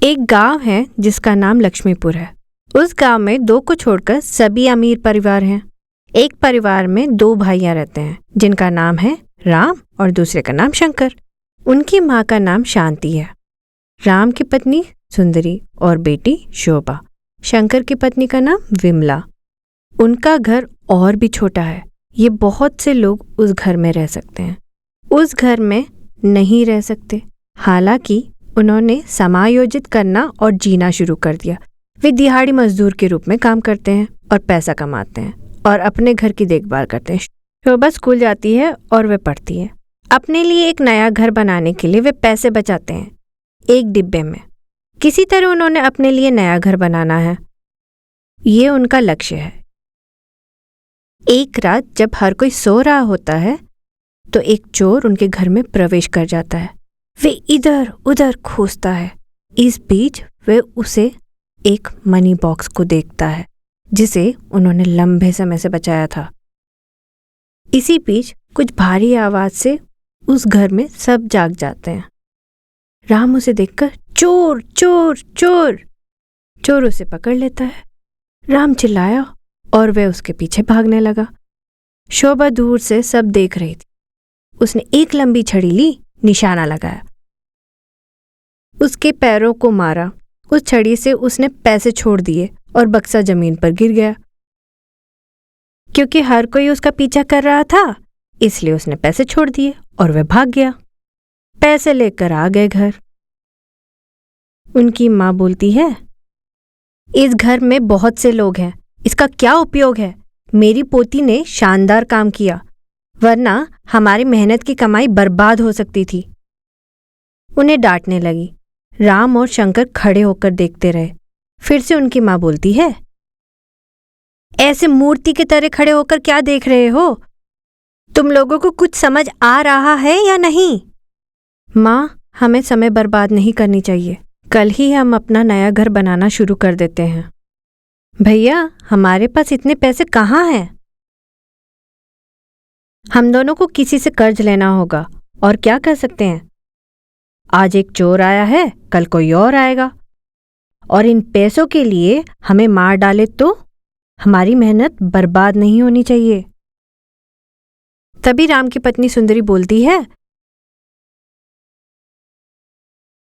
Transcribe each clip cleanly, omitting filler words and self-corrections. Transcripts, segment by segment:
एक गांव है जिसका नाम लक्ष्मीपुर है। उस गांव में दो को छोड़कर सभी अमीर परिवार हैं। एक परिवार में दो भाइयां रहते हैं जिनका नाम है राम और दूसरे का नाम शंकर। उनकी माँ का नाम शांति है। राम की पत्नी सुंदरी और बेटी शोभा। शंकर की पत्नी का नाम विमला। उनका घर और भी छोटा है। ये बहुत से लोग उस घर में रह सकते हैं। उस घर में नहीं रह सकते। हालांकि उन्होंने समायोजित करना और जीना शुरू कर दिया। वे दिहाड़ी मजदूर के रूप में काम करते हैं और पैसा कमाते हैं और अपने घर की देखभाल करते हैं। शोभा स्कूल जाती है और वे पढ़ती है। अपने लिए एक नया घर बनाने के लिए वे पैसे बचाते हैं एक डिब्बे में। किसी तरह उन्होंने अपने लिए नया घर बनाना है, ये उनका लक्ष्य है। एक रात जब हर कोई सो रहा होता है तो एक चोर उनके घर में प्रवेश कर जाता है। वे इधर उधर खोजता है। इस बीच वे उसे एक मनी बॉक्स को देखता है जिसे उन्होंने लंबे समय से बचाया था। इसी बीच कुछ भारी आवाज से उस घर में सब जाग जाते हैं। राम उसे देखकर चोर चोर चोर, चोर उसे पकड़ लेता है। राम चिल्लाया और वह उसके पीछे भागने लगा। शोभा दूर से सब देख रही थी। उसने एक लंबी छड़ी ली, निशाना लगाया, उसके पैरों को मारा। उस छड़ी से उसने पैसे छोड़ दिए और बक्सा जमीन पर गिर गया। क्योंकि हर कोई उसका पीछा कर रहा था इसलिए उसने पैसे छोड़ दिए और वह भाग गया। पैसे लेकर आ गए घर। उनकी माँ बोलती है, इस घर में बहुत से लोग हैं, इसका क्या उपयोग है? मेरी पोती ने शानदार काम किया, वरना हमारी मेहनत की कमाई बर्बाद हो सकती थी। उन्हें डांटने लगी। राम और शंकर खड़े होकर देखते रहे। फिर से उनकी माँ बोलती है, ऐसे मूर्ति की तरह खड़े होकर क्या देख रहे हो? तुम लोगों को कुछ समझ आ रहा है या नहीं? माँ, हमें समय बर्बाद नहीं करनी चाहिए। कल ही हम अपना नया घर बनाना शुरू कर देते हैं। भैया, हमारे पास इतने पैसे कहाँ हैं? हम दोनों को किसी से कर्ज लेना होगा। और क्या कर सकते हैं? आज एक चोर आया है, कल कोई और आएगा, और इन पैसों के लिए हमें मार डाले तो हमारी मेहनत बर्बाद नहीं होनी चाहिए। तभी राम की पत्नी सुंदरी बोलती है,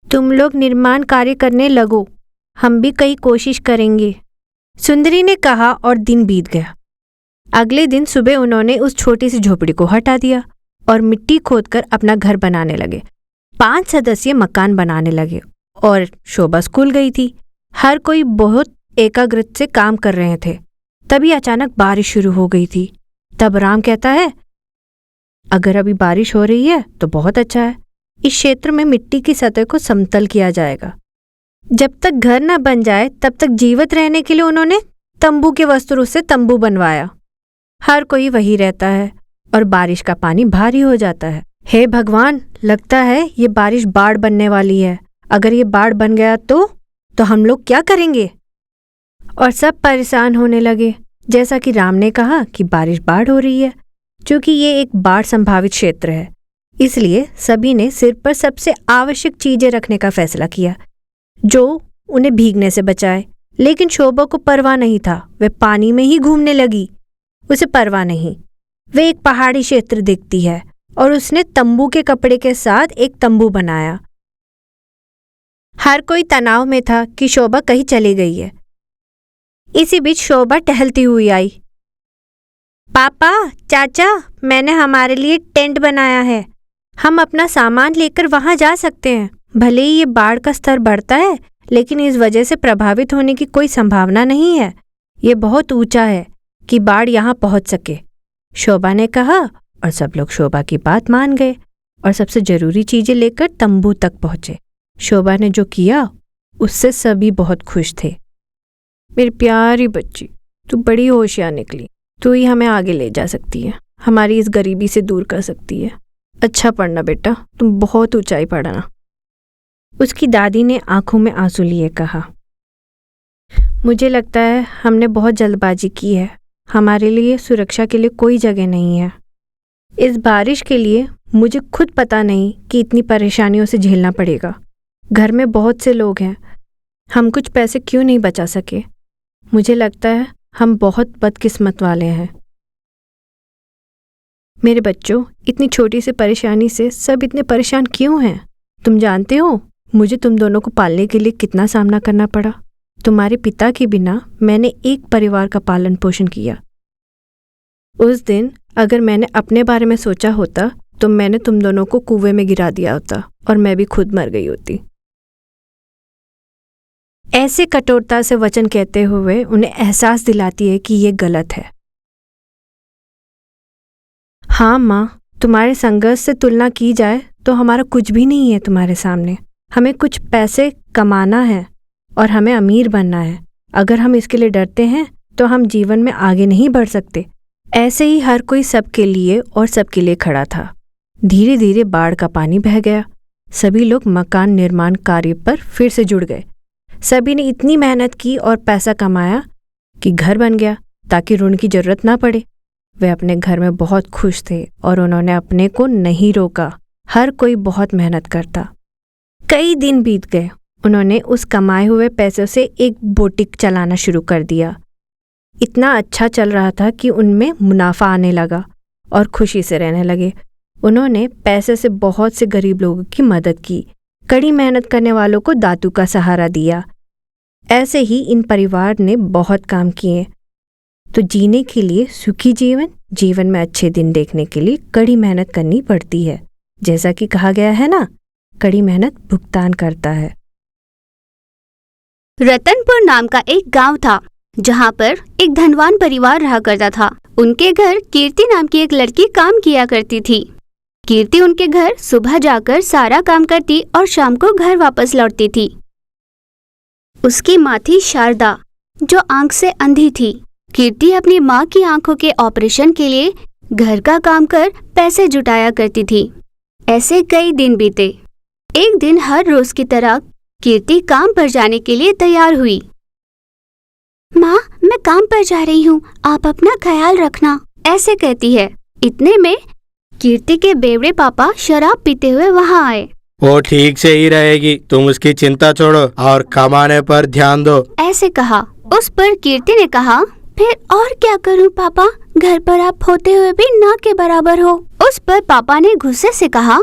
तुम लोग निर्माण कार्य करने लगो, हम भी कई कोशिश करेंगे। सुंदरी ने कहा और दिन बीत गया। अगले दिन सुबह उन्होंने उस छोटी सी झोपड़ी को हटा दिया और मिट्टी खोदकर अपना घर बनाने लगे। 5 सदस्यीय मकान बनाने लगे और शोभा स्कूल गई थी। हर कोई बहुत एकाग्रता से काम कर रहे थे। तभी अचानक बारिश शुरू हो गई थी। तब राम कहता है, अगर अभी बारिश हो रही है तो बहुत अच्छा है। इस क्षेत्र में मिट्टी की सतह को समतल किया जाएगा। जब तक घर न बन जाए तब तक जीवित रहने के लिए उन्होंने तंबू के वस्त्रों से तंबू बनवाया। हर कोई वही रहता है और बारिश का पानी भारी हो जाता है। हे भगवान, लगता है ये बारिश बाढ़ बनने वाली है। अगर ये बाढ़ बन गया तो हम लोग क्या करेंगे? और सब परेशान होने लगे। जैसा कि राम ने कहा कि बारिश बाढ़ हो रही है। क्योंकि ये एक बाढ़ संभावित क्षेत्र है, इसलिए सभी ने सिर पर सबसे आवश्यक चीजें रखने का फैसला किया जो उन्हें भीगने से बचाए। लेकिन शोभा को परवाह नहीं था। वह पानी में ही घूमने लगी। उसे परवाह नहीं। वे एक पहाड़ी क्षेत्र देखती है और उसने तंबू के कपड़े के साथ एक तंबू बनाया। हर कोई तनाव में था कि शोभा कहीं चली गई है। इसी बीच शोभा टहलती हुई आई। पापा, चाचा, मैंने हमारे लिए टेंट बनाया है। हम अपना सामान लेकर वहां जा सकते हैं। भले ही ये बाढ़ का स्तर बढ़ता है, लेकिन इस वजह से प्रभावित होने की कोई संभावना नहीं है। ये बहुत ऊंचा है कि बाढ़ यहाँ पहुंच सके, शोभा ने कहा। और सब लोग शोभा की बात मान गए और सबसे जरूरी चीजें लेकर तंबू तक पहुंचे। शोभा ने जो किया उससे सभी बहुत खुश थे। मेरी प्यारी बच्ची, तू बड़ी होशियार निकली। तू ही हमें आगे ले जा सकती है, हमारी इस गरीबी से दूर कर सकती है। अच्छा पढ़ना बेटा, तुम बहुत ऊंचाई पढ़ना। उसकी दादी ने आंखों में आंसू लिए कहा, मुझे लगता है हमने बहुत जल्दबाजी की है। हमारे लिए सुरक्षा के लिए कोई जगह नहीं है। इस बारिश के लिए मुझे खुद पता नहीं कि इतनी परेशानियों से झेलना पड़ेगा। घर में बहुत से लोग हैं, हम कुछ पैसे क्यों नहीं बचा सके? मुझे लगता है हम बहुत बदकिस्मत वाले हैं। मेरे बच्चों, इतनी छोटी सी परेशानी से सब इतने परेशान क्यों हैं? तुम जानते हो मुझे तुम दोनों को पालने के लिए कितना सामना करना पड़ा। तुम्हारे पिता के बिना मैंने एक परिवार का पालन पोषण किया। उस दिन अगर मैंने अपने बारे में सोचा होता तो मैंने तुम दोनों को कुएं में गिरा दिया होता और मैं भी खुद मर गई होती। ऐसे कठोरता से वचन कहते हुए उन्हें एहसास दिलाती है कि ये गलत है। हाँ माँ, तुम्हारे संघर्ष से तुलना की जाए तो हमारा कुछ भी नहीं है तुम्हारे सामने। हमें कुछ पैसे कमाना है और हमें अमीर बनना है। अगर हम इसके लिए डरते हैं तो हम जीवन में आगे नहीं बढ़ सकते। ऐसे ही हर कोई सबके लिए और सबके लिए खड़ा था। धीरे धीरे बाढ़ का पानी बह गया। सभी लोग मकान निर्माण कार्य पर फिर से जुड़ गए। सभी ने इतनी मेहनत की और पैसा कमाया कि घर बन गया ताकि ऋण की जरूरत ना पड़े। वे अपने घर में बहुत खुश थे और उन्होंने अपने को नहीं रोका। हर कोई बहुत मेहनत करता। कई दिन बीत गए। उन्होंने उस कमाए हुए पैसों से एक बुटीक चलाना शुरू कर दिया। इतना अच्छा चल रहा था कि उनमें मुनाफा आने लगा और खुशी से रहने लगे। उन्होंने पैसे से बहुत से गरीब लोगों की मदद की। कड़ी मेहनत करने वालों को दातू का सहारा दिया। ऐसे ही इन परिवार ने बहुत काम किए। तो जीने के लिए सुखी जीवन में अच्छे दिन देखने के लिए कड़ी मेहनत करनी पड़ती है। जैसा कि कहा गया है ना, कड़ी मेहनत भुगतान करता है। रतनपुर नाम का एक गांव था जहां पर एक धनवान परिवार रहा करता था। उनके घर कीर्ति नाम की एक लड़की काम किया करती थी। कीर्ति उनके घर सुबह जाकर सारा काम करती और शाम को घर वापस लौटती थी। उसकी माँ थी शारदा, जो आंख से अंधी थी। कीर्ति अपनी माँ की आंखों के ऑपरेशन के लिए घर का काम कर पैसे जुटाया करती थी। ऐसे कई दिन बीते। एक दिन हर रोज की तरह कीर्ति काम पर जाने के लिए तैयार हुई। माँ, मैं काम पर जा रही हूँ, आप अपना ख्याल रखना, ऐसे कहती है। इतने में कीर्ति के बेवड़े पापा शराब पीते हुए वहाँ आए। वो ठीक से ही रहेगी, तुम उसकी चिंता छोड़ो और कमाने पर ध्यान दो, ऐसे कहा। उस पर कीर्ति ने कहा, फिर और क्या करूँ पापा, घर पर आप होते हुए भी ना के बराबर हो। उस पर पापा ने गुस्से से कहा,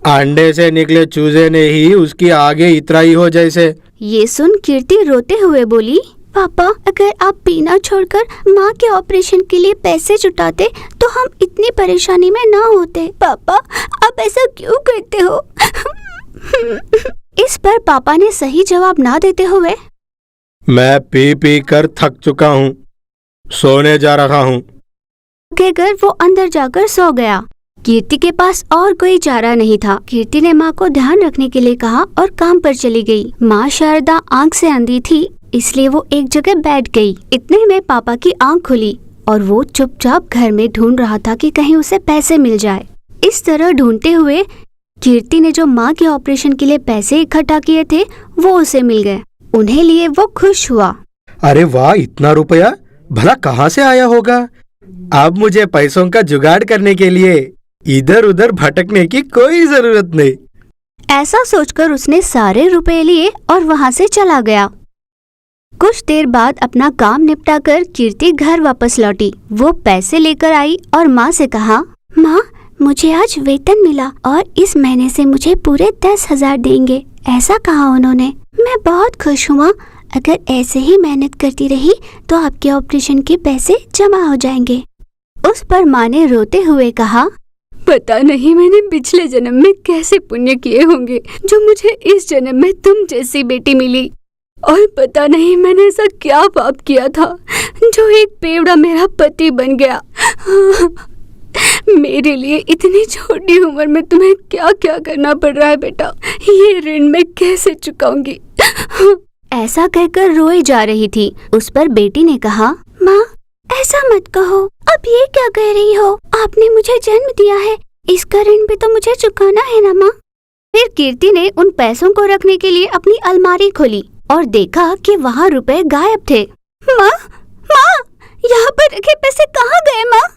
अंडे से निकले चूजे ने ही उसकी आगे इतराई हो जैसे। ये सुन कीर्ति रोते हुए बोली, पापा, अगर आप पीना छोड़कर माँ के ऑपरेशन के लिए पैसे जुटाते तो हम इतनी परेशानी में ना होते। पापा, आप ऐसा क्यों करते हो? इस पर पापा ने सही जवाब ना देते हुए, मैं पी पी कर थक चुका हूँ, सोने जा रहा हूँ, कहकर वो अंदर जाकर सो गया। कीर्ति के पास और कोई चारा नहीं था। कीर्ति ने माँ को ध्यान रखने के लिए कहा और काम पर चली गई। माँ शारदा आंख से अंधी थी, इसलिए वो एक जगह बैठ गई। इतने में पापा की आंख खुली और वो चुपचाप घर में ढूंढ रहा था कि कहीं उसे पैसे मिल जाए। इस तरह ढूंढते हुए कीर्ति ने जो माँ के ऑपरेशन के लिए पैसे इकट्ठा किए थे वो उसे मिल गए। उन्हें लिए वो खुश हुआ। अरे वाह, इतना रुपया भला कहाँ से आया होगा? अब मुझे पैसों का जुगाड़ करने के लिए इधर उधर भटकने की कोई जरूरत नहीं। ऐसा सोचकर उसने सारे रुपए लिए और वहाँ से चला गया। कुछ देर बाद अपना काम निपटाकर कीर्ति घर वापस लौटी। वो पैसे लेकर आई और माँ से कहा, माँ, मुझे आज वेतन मिला और इस महीने से मुझे पूरे 10,000 देंगे, ऐसा कहा उन्होंने। मैं बहुत खुश हुआ। अगर ऐसे ही मेहनत करती रही तो आपके ऑपरेशन के पैसे जमा हो जाएंगे। उस पर माँ ने रोते हुए कहा, पता नहीं मैंने पिछले जन्म में कैसे पुण्य किए होंगे जो मुझे इस जन्म में तुम जैसी बेटी मिली, और पता नहीं मैंने ऐसा क्या पाप किया था जो एक बेवड़ा मेरा पति बन गया। मेरे लिए इतनी छोटी उम्र में तुम्हें क्या क्या करना पड़ रहा है बेटा, ये ऋण मैं कैसे चुकाऊंगी? ऐसा कहकर रोए जा रही थी। उस पर बेटी ने कहा, माँ, ऐसा मत कहो, अब ये क्या कह रही हो? आपने मुझे जन्म दिया है, इसका ऋण भी तो मुझे चुकाना है ना माँ। फिर कीर्ति ने उन पैसों को रखने के लिए अपनी अलमारी खोली और देखा कि वहाँ रुपए गायब थे। माँ, माँ, यहाँ पर रखे पैसे कहाँ गए माँ?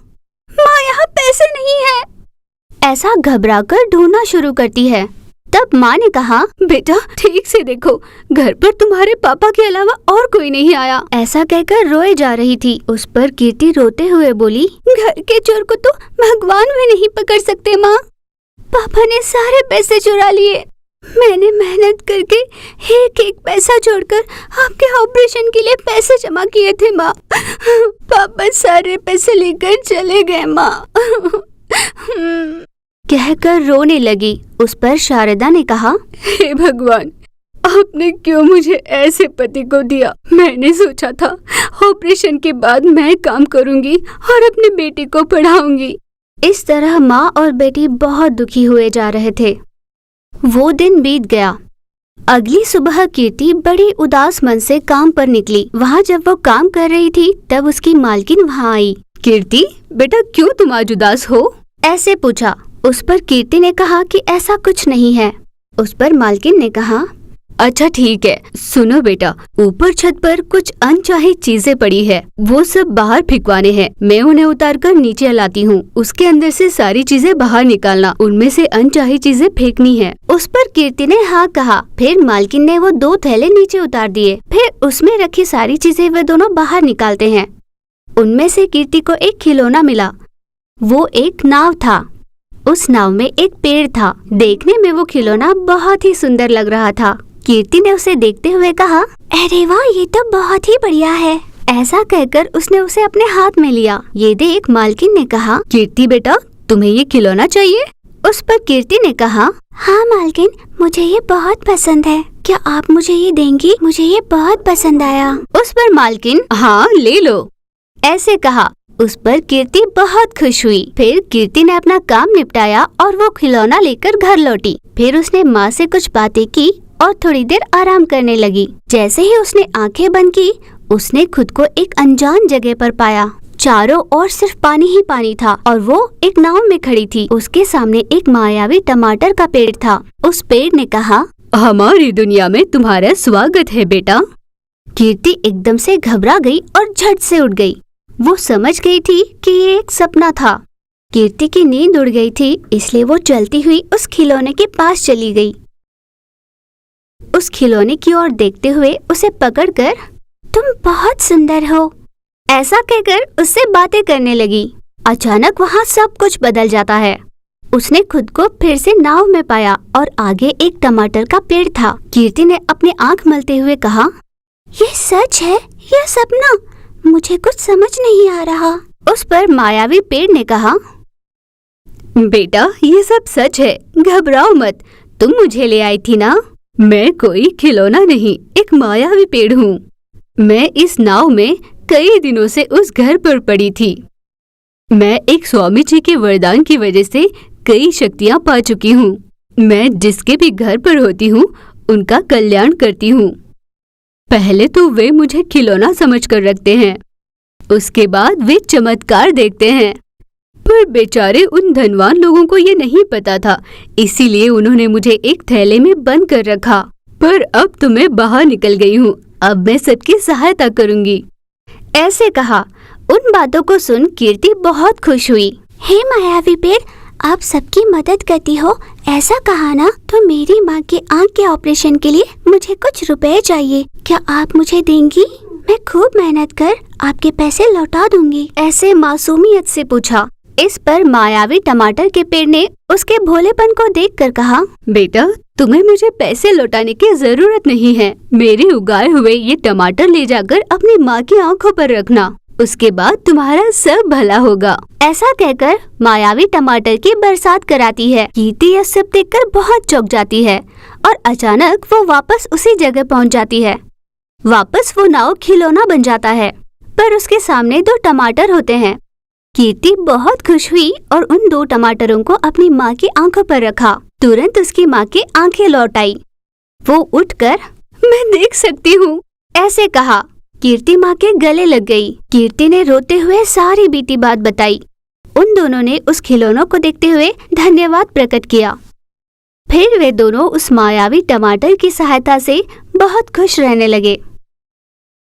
माँ, यहाँ पैसे नहीं है। ऐसा घबराकर ढूंढना शुरू करती है। तब माँ ने कहा, बेटा ठीक से देखो, घर पर तुम्हारे पापा के अलावा और कोई नहीं आया। ऐसा कहकर रोए जा रही थी। उस पर कीर्ति रोते हुए बोली, घर के चोर को तो भगवान भी नहीं पकड़ सकते माँ। पापा ने सारे पैसे चुरा लिए। मैंने मेहनत करके एक एक पैसा जोड़कर आपके ऑपरेशन के लिए पैसे जमा किए थे माँ। पापा सारे पैसे लेकर चले गए माँ। कहकर रोने लगी। उस पर शारदा ने कहा, हे भगवान, आपने क्यों मुझे ऐसे पति को दिया? मैंने सोचा था ऑपरेशन के बाद मैं काम करूंगी और अपनी बेटी को पढ़ाऊंगी। इस तरह माँ और बेटी बहुत दुखी हुए जा रहे थे। वो दिन बीत गया। अगली सुबह कीर्ति बड़ी उदास मन से काम पर निकली। वहाँ जब वो काम कर रही थी तब उसकी मालकिन वहाँ आई। कीर्ति, बेटा क्यों तुम आज उदास हो? ऐसे पूछा। उस पर कीर्ति ने कहा कि ऐसा कुछ नहीं है। उस पर मालकिन ने कहा, अच्छा ठीक है, सुनो बेटा, ऊपर छत पर कुछ अनचाही चीजें पड़ी है, वो सब बाहर फेंकवाने हैं। मैं उन्हें उतार कर नीचे लाती हूँ। उसके अंदर से सारी चीजें बाहर निकालना, उनमें से अनचाही चीजें फेंकनी है। उस पर कीर्ति ने हाँ कहा। फिर मालकिन ने वो 2 थैले नीचे उतार दिए। फिर उसमें रखी सारी चीजें वे दोनों बाहर निकालते हैं। उनमें से कीर्ति को एक खिलौना मिला। वो एक नाव था। उस नाव में एक पेड़ था। देखने में वो खिलौना बहुत ही सुंदर लग रहा था। कीर्ति ने उसे देखते हुए कहा, अरे वाह, ये तो बहुत ही बढ़िया है। ऐसा कहकर उसने उसे अपने हाथ में लिया। ये देख मालकिन ने कहा, कीर्ति बेटा, तुम्हें ये खिलौना चाहिए? उस पर कीर्ति ने कहा, हाँ मालकिन, मुझे ये बहुत पसंद है। क्या आप मुझे ये देंगी? मुझे ये बहुत पसंद आया। उस पर मालकिन, हाँ ले लो, ऐसे कहा। उस पर कीर्ति बहुत खुश हुई। फिर कीर्ति ने अपना काम निपटाया और वो खिलौना लेकर घर लौटी। फिर उसने माँ से कुछ बातें की और थोड़ी देर आराम करने लगी। जैसे ही उसने आंखें बंद की, उसने खुद को एक अनजान जगह पर पाया। चारों ओर सिर्फ पानी ही पानी था और वो एक नाव में खड़ी थी। उसके सामने एक मायावी टमाटर का पेड़ था। उस पेड़ ने कहा, हमारी दुनिया में तुम्हारा स्वागत है बेटा। कीर्ति एकदम से घबरा गई और झट से उठ गई। वो समझ गई थी कि ये एक सपना था। कीर्ति की नींद उड़ गई थी, इसलिए वो चलती हुई उस खिलौने के पास चली गई। उस खिलौने की ओर देखते हुए उसे पकड़कर, तुम बहुत सुंदर हो, ऐसा कहकर उससे बातें करने लगी। अचानक वहाँ सब कुछ बदल जाता है। उसने खुद को फिर से नाव में पाया और आगे एक टमाटर का पेड़ था। कीर्ति ने अपनी आंख मलते हुए कहा, ये सच है या सपना? मुझे कुछ समझ नहीं आ रहा। उस पर मायावी पेड़ ने कहा, बेटा ये सब सच है, घबराओ मत। तुम मुझे ले आई थी ना? मैं कोई खिलौना नहीं, एक मायावी पेड़ हूँ। मैं इस नाव में कई दिनों से उस घर पर पड़ी थी। मैं एक स्वामी जी के वरदान की वजह से कई शक्तियाँ पा चुकी हूँ। मैं जिसके भी घर पर होती हूँ उनका कल्याण करती हूँ। पहले तो वे मुझे खिलौना समझकर रखते हैं, उसके बाद वे चमत्कार देखते हैं। पर बेचारे उन धनवान लोगों को ये नहीं पता था, इसीलिए उन्होंने मुझे एक थैले में बंद कर रखा। पर अब तो मैं बाहर निकल गई हूँ, अब मैं सबकी सहायता करूँगी, ऐसे कहा। उन बातों को सुन कीर्ति बहुत खुश हुई। हे मायावी पेड़, आप सबकी मदद करती हो, ऐसा कहा ना? तो मेरी माँ की आँख के ऑपरेशन के लिए मुझे कुछ रुपए चाहिए, क्या आप मुझे देंगी? मैं खूब मेहनत कर आपके पैसे लौटा दूंगी, ऐसे मासूमियत से पूछा। इस पर मायावी टमाटर के पेड़ ने उसके भोलेपन को देखकर कहा, बेटा तुम्हें मुझे पैसे लौटाने की जरूरत नहीं है। मेरे उगाए हुए ये टमाटर ले जाकर अपनी माँ की आँखों पर रखना, उसके बाद तुम्हारा सब भला होगा। ऐसा कहकर मायावी टमाटर की बरसात कराती है। कीर्ति यह सब देखकर बहुत चौंक जाती है और अचानक वो वापस उसी जगह पहुंच जाती है। वापस वो नाव खिलौना बन जाता है, पर उसके सामने 2 टमाटर होते हैं। कीर्ति बहुत खुश हुई और उन 2 टमाटरों को अपनी माँ की आंखों पर रखा। तुरंत उसकी माँ की आंखें लौट आई। वो उठकर, मैं देख सकती हूँ, ऐसे कहा। कीर्ति माँ के गले लग गई। कीर्ति ने रोते हुए सारी बीती बात बताई। उन दोनों ने उस खिलौनों को देखते हुए धन्यवाद प्रकट किया। फिर वे दोनों उस मायावी टमाटर की सहायता से बहुत खुश रहने लगे।